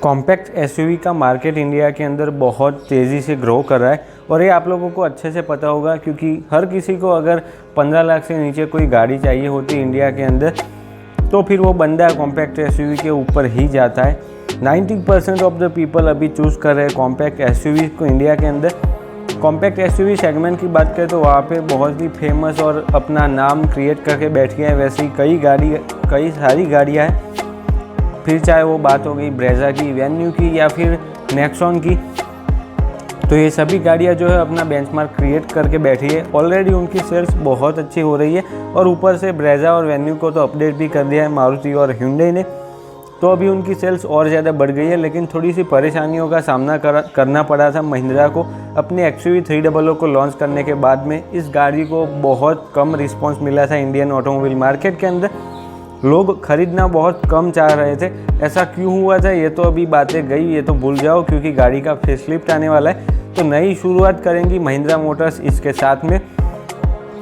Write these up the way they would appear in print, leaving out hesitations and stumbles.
Compact SUV का market India के अंदर बहुत तेज़ी से ग्रो कर रहा है और ये आप लोगों को अच्छे से पता होगा क्योंकि हर किसी को अगर 15 लाख से नीचे कोई गाड़ी चाहिए होती इंडिया के अंदर तो फिर वो बंदा कॉम्पैक्ट एसयूवी के ऊपर ही जाता है। 90% ऑफ द पीपल अभी चूज़ कर रहे हैं कॉम्पैक्ट एसयूवी को इंडिया के अंदर। कॉम्पैक्ट एसयूवी सेगमेंट की बात करें तो वहाँ पे बहुत ही फेमस और अपना नाम क्रिएट करके बैठ गया है। वैसे ही कई सारी गाड़ियाँ हैं, फिर चाहे वो बात हो गई ब्रेजा की, वेन्यू की या फिर नेक्सॉन की, तो ये सभी गाड़ियाँ जो है अपना बेंचमार्क क्रिएट करके बैठी है। ऑलरेडी उनकी सेल्स बहुत अच्छी हो रही है और ऊपर से ब्रेजा और वेन्यू को तो अपडेट भी कर दिया है मारुति और hyundai ने, तो अभी उनकी सेल्स और ज़्यादा बढ़ गई है। लेकिन थोड़ी सी परेशानियों का सामना करना पड़ा था महिंद्रा को अपने XUV 300 को लॉन्च करने के बाद में। इस गाड़ी को बहुत कम रिस्पॉन्स मिला था इंडियन ऑटोमोबाइल मार्केट के अंदर, लोग खरीदना बहुत कम चाह रहे थे। ऐसा क्यों हुआ था ये तो अभी बातें गई, ये तो भूल जाओ, क्योंकि गाड़ी का फेसलिफ्ट आने वाला है तो नई शुरुआत करेंगी महिंद्रा मोटर्स। इसके साथ में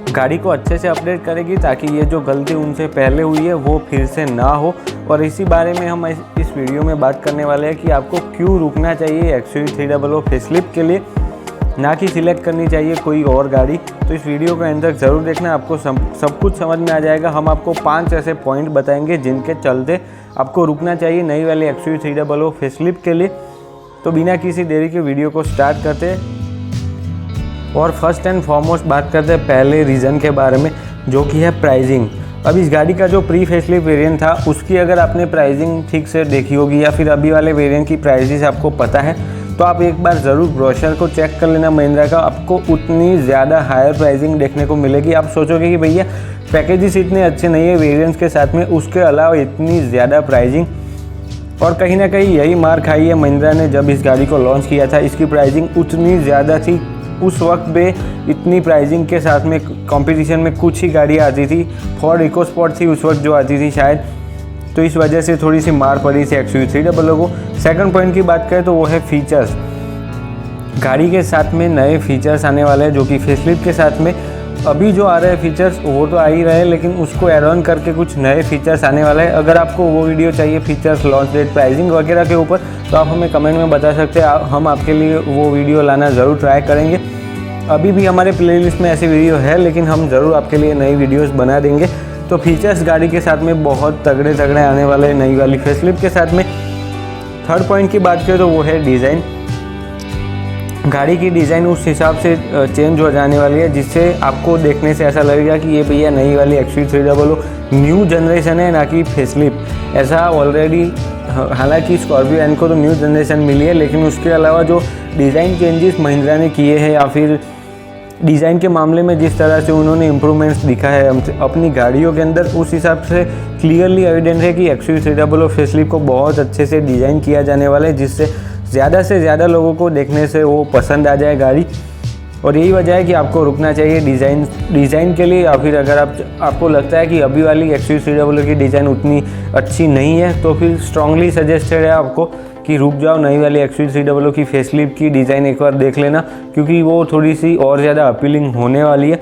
गाड़ी को अच्छे से अपडेट करेगी ताकि ये जो गलती उनसे पहले हुई है वो फिर से ना हो। और इसी बारे में हम इस वीडियो में बात करने वाले हैं कि आपको क्यों रुकना चाहिए XUV 300 फेसलिफ्ट के लिए, ना कि सिलेक्ट करनी चाहिए कोई और गाड़ी। तो इस वीडियो को एंड तक ज़रूर देखना, आपको सब कुछ समझ में आ जाएगा। हम आपको 5 ऐसे पॉइंट बताएंगे जिनके चलते आपको रुकना चाहिए नई वाली XUV 300 फेसलिफ्ट के लिए। तो बिना किसी देरी के वीडियो को स्टार्ट करते हैं और फर्स्ट एंड फॉरमोस्ट बात करते हैं पहले रीज़न के बारे में, जो कि है प्राइसिंग। अब इस गाड़ी का जो प्री फेसलिफ्ट वेरिएंट था उसकी अगर आपने प्राइसिंग ठीक से देखी होगी या फिर अभी वाले वेरिएंट की प्राइसेस आपको पता है तो आप एक बार ज़रूर ब्रोशर को चेक कर लेना महिंद्रा का। आपको उतनी ज़्यादा हायर प्राइसिंग देखने को मिलेगी। आप सोचोगे कि भैया पैकेजेस इतने अच्छे नहीं है वेरिएंट्स के साथ में, उसके अलावा इतनी ज़्यादा प्राइसिंग। और कहीं ना कहीं यही मार खाई है महिंद्रा ने जब इस गाड़ी को लॉन्च किया था। इसकी प्राइसिंग उतनी ज़्यादा थी उस वक्त पे, इतनी प्राइसिंग के साथ में कंपटीशन में कुछ ही गाड़ियाँ आती थी। फॉर्ड इकोस्पोर्ट थी उस वक्त जो आती थी शायद, तो इस वजह से थोड़ी सी मार पड़ी थी XUV 300 को। सेकंड पॉइंट की बात करें तो वो है फीचर्स। गाड़ी के साथ में नए फीचर्स आने वाले हैं जो कि फेसलिफ्ट के साथ में अभी जो आ रहे हैं फीचर्स वो तो आ ही रहे हैं, लेकिन उसको एड ऑन करके कुछ नए फीचर्स आने वाला है। अगर आपको वो वीडियो चाहिए फीचर्स, लॉन्च डेट, प्राइसिंग वगैरह के ऊपर तो आप हमें कमेंट में बता सकते हैं, हम आपके लिए वो वीडियो लाना ज़रूर ट्राई करेंगे। अभी भी हमारे प्लेलिस्ट में ऐसी वीडियो है लेकिन हम ज़रूर आपके लिए नई वीडियोज़ बना देंगे। तो फीचर्स गाड़ी के साथ में बहुत तगड़े आने वाले हैं नई वाली फेसलिफ्ट के साथ में। थर्ड पॉइंट की बात करें तो वो है डिज़ाइन। गाड़ी की डिज़ाइन उस हिसाब से चेंज हो जाने वाली है जिससे आपको देखने से ऐसा लगेगा कि ये भैया नई वाली XUV 300 न्यू जनरेशन है, ना कि फेसलिफ्ट। ऐसा ऑलरेडी, हालांकि स्कॉर्पियो एन को तो न्यू जनरेशन मिली है, लेकिन उसके अलावा जो डिज़ाइन चेंजेस महिंद्रा ने किए हैं या फिर डिज़ाइन के मामले में जिस तरह से उन्होंने इम्प्रूवमेंट्स दिखा है अपनी गाड़ियों के अंदर, उस हिसाब से क्लियरली एविडेंट है कि XUV 300 फेसलिफ्ट को बहुत अच्छे से डिज़ाइन किया जाने वाला है जिससे ज़्यादा से ज़्यादा लोगों को देखने से वो पसंद आ जाए गाड़ी। और यही वजह है कि आपको रुकना चाहिए डिज़ाइन के लिए। या फिर अगर आपको लगता है कि अभी वाली XUV 300 की डिज़ाइन उतनी अच्छी नहीं है तो फिर स्ट्रांगली सजेस्टेड है आपको कि रुक जाओ, नई वाली XUV 300 की फेसलिफ्ट की डिज़ाइन एक बार देख लेना, क्योंकि वो थोड़ी सी और ज़्यादा अपीलिंग होने वाली है।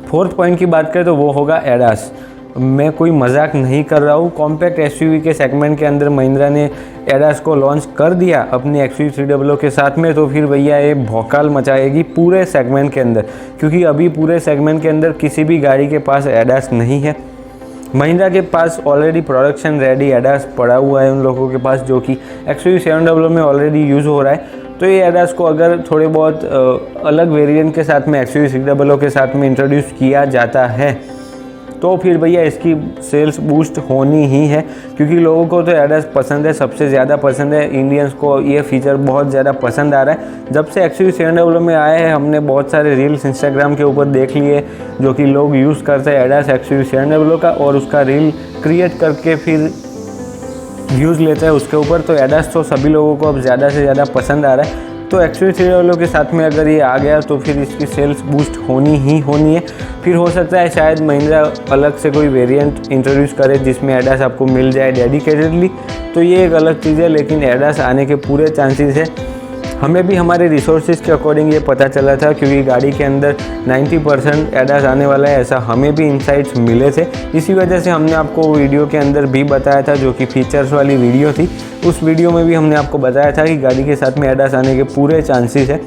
फोर्थ पॉइंट की बात करें तो वो होगा एडास। मैं कोई मजाक नहीं कर रहा हूँ, कॉम्पैक्ट SUV के सेगमेंट के अंदर महिंद्रा ने एडास को लॉन्च कर दिया अपनी XUV 300 के साथ में, तो फिर भैया ये भौकाल मचाएगी पूरे सेगमेंट के अंदर, क्योंकि अभी पूरे सेगमेंट के अंदर किसी भी गाड़ी के पास एडास नहीं है। महिंद्रा के पास ऑलरेडी प्रोडक्शन रेडी एडास पड़ा हुआ है उन लोगों के पास, जो कि XUV 700 में ऑलरेडी यूज़ हो रहा है। तो ये एडास को अगर थोड़े बहुत अलग वेरिएंट के साथ में XUV 300 के साथ में इंट्रोड्यूस किया जाता है तो फिर भैया इसकी सेल्स बूस्ट होनी ही है, क्योंकि लोगों को तो एडास पसंद है, सबसे ज़्यादा पसंद है। इंडियंस को ये फीचर बहुत ज़्यादा पसंद आ रहा है। जब से XUV 700 में आया है हमने बहुत सारे रील्स इंस्टाग्राम के ऊपर देख लिए जो कि लोग यूज़ करते हैं एडास XUV 700 का और उसका रील क्रिएट करके फिर व्यूज़ लेते हैं उसके ऊपर। तो एडास तो सभी लोगों को अब ज़्यादा से ज़्यादा पसंद आ रहा है। तो XUV 300 के साथ में अगर ये आ गया तो फिर इसकी सेल्स बूस्ट होनी ही होनी है। फिर हो सकता है शायद महिंद्रा अलग से कोई वेरिएंट इंट्रोड्यूस करे जिसमें एडास आपको मिल जाए डेडिकेटेडली, तो ये एक अलग चीज़ है, लेकिन एडास आने के पूरे चांसेस है। हमें भी हमारे रिसोर्सेज के अकॉर्डिंग ये पता चला था, क्योंकि गाड़ी के अंदर 90% एडास आने वाला है, ऐसा हमें भी इंसाइट्स मिले थे। इसी वजह से हमने आपको वीडियो के अंदर भी बताया था, जो कि फीचर्स वाली वीडियो थी। उस वीडियो में भी हमने आपको बताया था कि गाड़ी के साथ में ADAS आने के पूरे चांसेस है।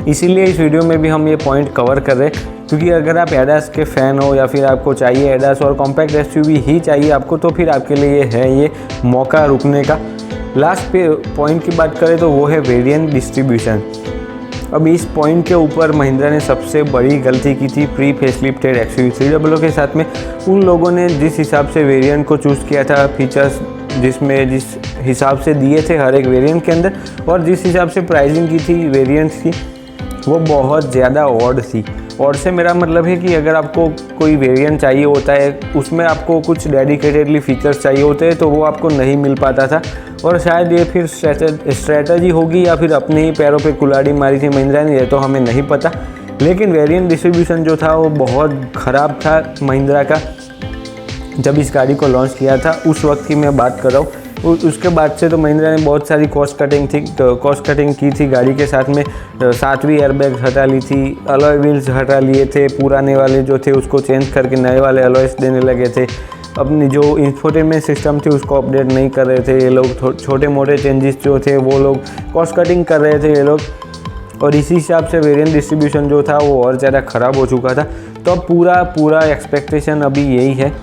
इसीलिए इस वीडियो में भी हम ये पॉइंट कवर कर रहे हैं, क्योंकि अगर आप ADAS के फ़ैन हो या फिर आपको चाहिए ADAS और कॉम्पैक्ट SUV ही चाहिए आपको, तो फिर आपके लिए है ये मौका रुकने का। लास्ट पे पॉइंट की बात करें तो वो है वेरिएंट डिस्ट्रीब्यूशन। अब इस पॉइंट के ऊपर महिंद्रा ने सबसे बड़ी गलती की थी प्री फेसलिफ्टेड XUV300 के साथ में। उन लोगों ने जिस हिसाब से वेरिएंट को चूज़ किया था, फीचर्स जिस हिसाब से दिए थे हर एक वेरिएंट के अंदर, और जिस हिसाब से प्राइसिंग की थी वेरिएंट्स की, वो बहुत ज़्यादा ऑड थी। ऑड से मेरा मतलब है कि अगर आपको कोई वेरिएंट चाहिए होता है, उसमें आपको कुछ डेडिकेटेडली फीचर्स चाहिए होते हैं, तो वो आपको नहीं मिल पाता था। और शायद ये फिर स्ट्रैटेजी होगी या फिर अपने ही पैरों पे कुल्हाड़ी मारी थी महिंद्रा ने, ये तो हमें नहीं पता। लेकिन वेरिएंट डिस्ट्रीब्यूशन जो था वो बहुत ख़राब था महिंद्रा का जब इस गाड़ी को लॉन्च किया था, उस वक्त की मैं बात कर रहा हूँ। उसके बाद से तो महिंद्रा ने बहुत सारी कॉस्ट कटिंग की थी गाड़ी के साथ में। 7वीं एयरबैग हटा ली थी, अलॉय व्हील्स हटा लिए थे, पुराने वाले जो थे उसको चेंज करके नए वाले अलॉयस देने लगे थे। अपनी जो इंफोटेनमेंट सिस्टम थी उसको अपडेट नहीं कर रहे थे ये लोग। छोटे मोटे चेंजेस जो थे वो लोग कॉस्ट कटिंग कर रहे थे ये लोग, और इसी हिसाब से वेरिएंट डिस्ट्रीब्यूशन जो था वो और ज़्यादा ख़राब हो चुका था। तो अब पूरा एक्सपेक्टेशन अभी यही है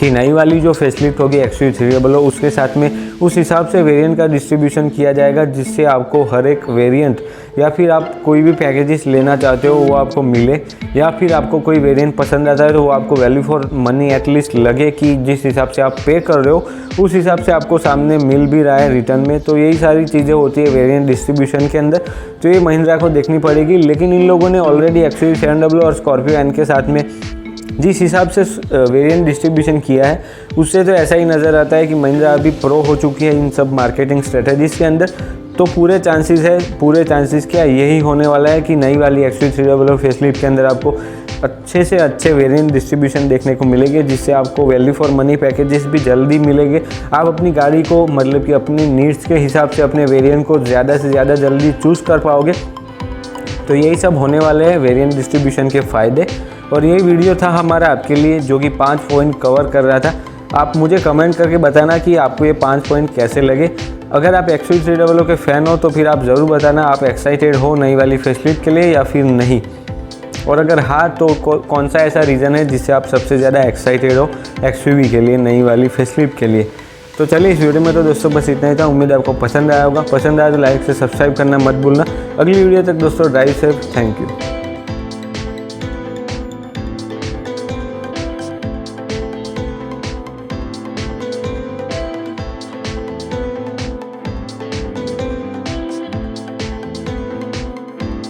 कि नई वाली जो फेसलिफ्ट होगी XUV300 उसके साथ में उस हिसाब से वेरिएंट का डिस्ट्रीब्यूशन किया जाएगा, जिससे आपको हर एक वेरिएंट या फिर आप कोई भी पैकेजेस लेना चाहते हो वो आपको मिले, या फिर आपको कोई वेरिएंट पसंद आता है तो वो आपको वैल्यू फॉर मनी एटलीस्ट लगे कि जिस हिसाब से आप पे कर रहे हो उस हिसाब से आपको सामने मिल भी रहा है रिटर्न में। तो यही सारी चीज़ें होती है वेरिएंट डिस्ट्रीब्यूशन के अंदर, तो ये महिंद्रा को देखनी पड़ेगी। लेकिन इन लोगों ने ऑलरेडी XUV700 और स्कॉर्पियो एन के साथ में जिस हिसाब से वेरिएंट डिस्ट्रीब्यूशन किया है, उससे तो ऐसा ही नज़र आता है कि महिंद्रा अभी प्रो हो चुकी है इन सब मार्केटिंग स्ट्रेटजीज़ के अंदर। तो पूरे चांसेस क्या यही होने वाला है कि नई वाली XUV300 फेसलिफ्ट के अंदर आपको अच्छे से अच्छे वेरिएंट डिस्ट्रीब्यूशन देखने को मिलेंगे, जिससे आपको वैल्यू फॉर मनी पैकेजेस भी जल्दी मिलेंगे। आप अपनी गाड़ी को मतलब कि अपनी नीड्स के हिसाब से अपने वेरिएंट को ज़्यादा से ज़्यादा जल्दी चूज़ कर पाओगे। तो यही सब होने वाले हैं वेरिएंट डिस्ट्रीब्यूशन के फ़ायदे। और यही वीडियो था हमारा आपके लिए, जो कि 5 पॉइंट कवर कर रहा था। आप मुझे कमेंट करके बताना कि आपको ये 5 पॉइंट कैसे लगे। अगर आप XUV300 के फ़ैन हो तो फिर आप ज़रूर बताना आप एक्साइटेड हो नई वाली फेसलिफ्ट के लिए या फिर नहीं, और अगर हाँ तो कौन सा ऐसा रीज़न है जिससे आप सबसे ज़्यादा एक्साइटेड हो XUV के लिए, नई वाली फेसलिफ्ट के लिए। तो चलिए इस वीडियो में तो दोस्तों बस इतना ही था। उम्मीद है आपको पसंद आया होगा। पसंद आया तो लाइक से सब्सक्राइब करना मत भूलना। अगली वीडियो तक दोस्तों ड्राइव सेफ। Thank you.